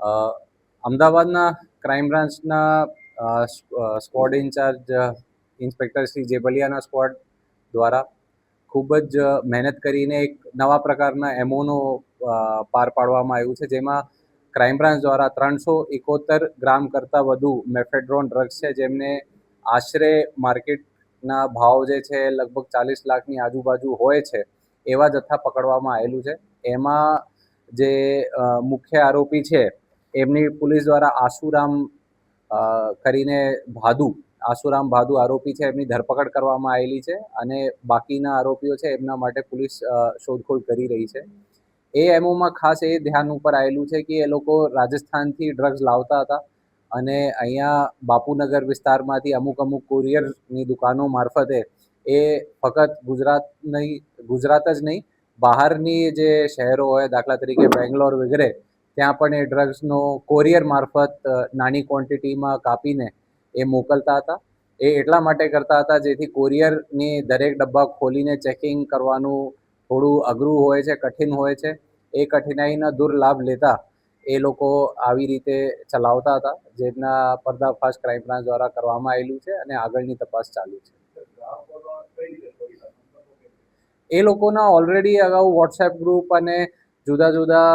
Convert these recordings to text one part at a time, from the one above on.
અ, અમદાવાદના ક્રાઇમ બ્રાન્ચના squad incharge inspector Shri જેબલિયાના સ્ક્વોડ દ્વારા ખૂબ જ મહેનત કરીને એક નવા પ્રકારના એમઓનું પાર પાડવામાં આવ્યું છે, જેમાં ક્રાઇમ બ્રાન્ચ દ્વારા 371 ગ્રામ કરતાં વધુ મેફેડ્રોન ડ્રગ્સ છે, જેમને આશરે માર્કેટના ભાવ જે છે લગભગ 40 લાખની આજુબાજુ હોય છે, એવા જથ્થા પકડવામાં આવેલું છે. એમાં જે મુખ્ય આરોપી છે એમની પોલીસ દ્વારા આસુરામ ભાદુ આરોપી છે, એમની ધરપકડ કરવામાં આવેલી છે અને બાકીના આરોપીઓ છે એમના માટે પોલીસ શોધખોળ કરી રહી છે. એ એમઓમાં ખાસ એ ધ્યાન ઉપર આવેલું છે કે એ લોકો રાજસ્થાનથી ડ્રગ્સ લાવતા હતા અને અહીંયા બાપુનગર વિસ્તારમાંથી અમુક કુરિયરની દુકાનો મારફતે એ ફક્ત ગુજરાત જ નહીં, બહારની જે શહેરો હોય, દાખલા તરીકે બેંગ્લોર વગેરે, ત્યાં પણ એ ડ્રગ્સનો કોરિયર મારફત નાની ક્વોન્ટિટીમાં કાપીને એ મોકલતા હતા. એ એટલા માટે કરતા હતા જેથી કોરિયરની દરેક ડબ્બા ખોલીને ચેકિંગ કરવાનું થોડું અઘરું હોય છે, કઠિન હોય છે. એ કઠિનાઈના દુર્લાભ લેતા એ લોકો આવી રીતે ચલાવતા હતા, જેના પર્દાફાશ ક્રાઇમ બ્રાન્ચ દ્વારા કરવામાં આવેલું છે અને આગળની તપાસ ચાલુ છે. એ લોકોના ઓલરેડી અગાઉ વોટ્સએપ ગ્રુપ અને જુદા જુદા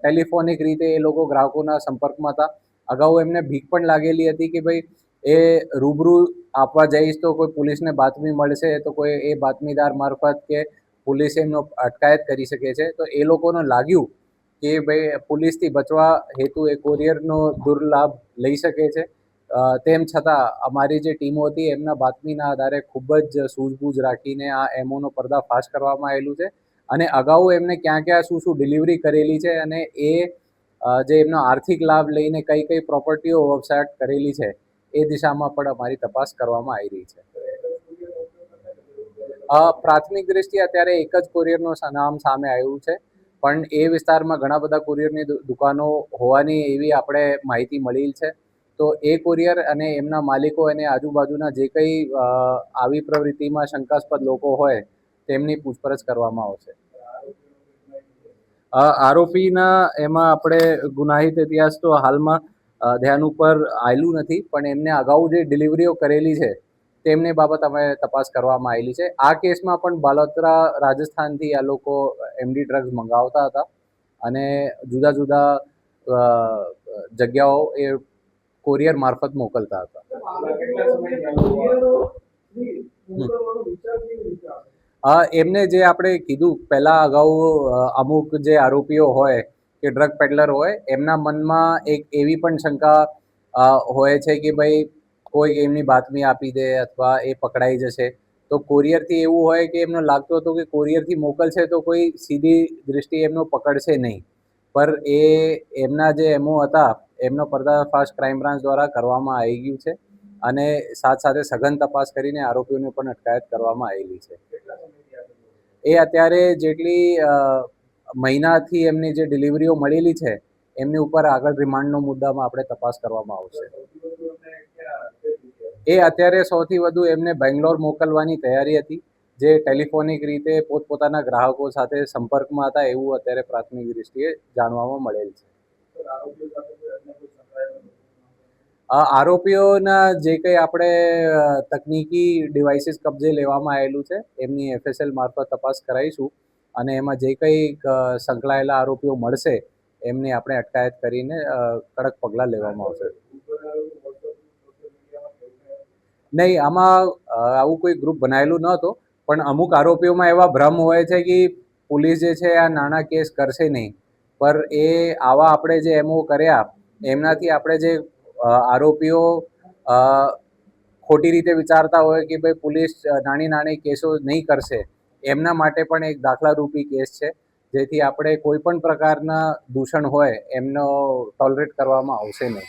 ટેલિફોનિક રીતે એ લોકો ગ્રાહકોના સંપર્કમાં હતા. અગાઉ એમને બીક પણ લાગેલી હતી કે ભાઈ એ રૂબરૂ આપવા જઈશ તો કોઈ પોલીસને બાતમી મળશે તો કોઈ એ બાતમીદાર મારફત કે પોલીસ એમનો અટકાયત કરી શકે છે. તો એ લોકોને લાગ્યું કે ભાઈ પોલીસથી બચવા હેતુ એ કોરિયરનો દુર્લાભ લઈ શકે છે. તેમ છતાં અમારી જે ટીમો હતી એમના બાતમીના આધારે ખૂબ જ સૂઝબૂઝ રાખીને આ એમઓનો પર્દાફાશ કરવામાં આવેલું છે અને અગાઉ એમને ક્યાં ક્યાં શું ડિલિવરી કરેલી છે અને એ જે એમનો આર્થિક લાભ લઈને કઈ કઈ પ્રોપર્ટીઓ વેબસાઇટ કરેલી છે એ દિશામાં પણ અમારી તપાસ કરવામાં આવી રહી છે. પ્રાથમિક દ્રષ્ટિએ અત્યારે એક જ કોરિયરનું નામ સામે આવ્યું છે, પણ એ વિસ્તારમાં ઘણા બધા કુરિયરની દુકાનો હોવાની એવી આપણે માહિતી મળેલ છે. તો એ કુરિયર અને એમના માલિકો અને આજુબાજુના જે કંઈ આવી પ્રવૃત્તિમાં શંકાસ્પદ લોકો હોય તેમની પૂછપરછ કરવામાં આવશે. આરોપીના એમાં આપણે ગુનાહિત ઇતિહાસ તો હાલમાં ધ્યાન ઉપર આવેલું નથી, પણ એમને અગાઉ જે ડિલિવરીઓ કરેલી છે તેમની બાબત અમે તપાસ કરવામાં આવેલી છે. આ કેસમાં પણ બાલોતરા રાજસ્થાનથી આ લોકો એમડી ડ્રગ્સ મંગાવતા હતા અને જુદા જુદા જગ્યાઓ એ કોરિયર મારફત મોકલતા હતા. એમને જે આપણે કીધું પહેલા અગાઉ અમુક જે આરોપીઓ હોય કે ડ્રગ પેડલર હોય એમના મનમાં એક એવી પણ શંકા હોય છે કે ભાઈ કોઈ એમની બાતમી આપી દે અથવા એ પકડાઈ જશે. તો કોરિયરથી એવું હોય કે એમને લાગતું હતું કે કોરિયરથી મોકલશે તો કોઈ સીધી દૃષ્ટિ એમનો પકડશે નહીં, પર એ એમના જે એમઓ હતા એમનો પર્દાફાશ ક્રાઇમ બ્રાન્ચ દ્વારા કરવામાં આવી ગયું છે અને સાથે સઘન તપાસ કરીને આરોપીઓને પણ અટકાયત કરવામાં આવેલી છે. એ અત્યારે જેટલી મહિનાથી એમની જે ડિલિવરીઓ મળેલી છે એમની ઉપર આગળ રિમાન્ડનો મુદ્દામાં આપણે તપાસ કરવામાં આવશે. એ અત્યારે સૌથી વધુ એમને બેંગ્લોર મોકલવાની તૈયારી હતી, જે ટેલિફોનિક રીતે પોતપોતાના ગ્રાહકો સાથે સંપર્કમાં હતા એવું અત્યારે પ્રાથમિક દૃષ્ટિએ જાણવામાં મળેલ છે. આરોપીઓના જે કંઈ આપણે તકનીકી ડિવાઇસીસ કબજે લેવામાં આવેલું છે એમની એફએસએલ મારફત તપાસ કરાવીશું અને એમાં જે કંઈ સંકળાયેલા આરોપીઓ મળશે એમની આપણે અટકાયત કરીને કડક પગલાં લેવામાં આવશે. નહીં, આમાં આવું કોઈ ગ્રુપ બનાવેલું ન હતો, પણ અમુક આરોપીઓમાં એવા ભ્રમ હોય છે કે પોલીસ જે છે આ નાના કેસ કરશે નહીં, પર એ આવા આપણે જે એમઓ કર્યા એમનાથી આપણે જે આરોપીઓ ખોટી રીતે વિચારતા હોય કે ભાઈ પોલીસ નાની કેસો નહીં કરશે, એમના માટે પણ એક દાખલારૂપી કેસ છે, જેથી આપણે કોઈ પણ પ્રકારના દૂષણ હોય એમનો ટોલરેટ કરવામાં આવશે નહીં.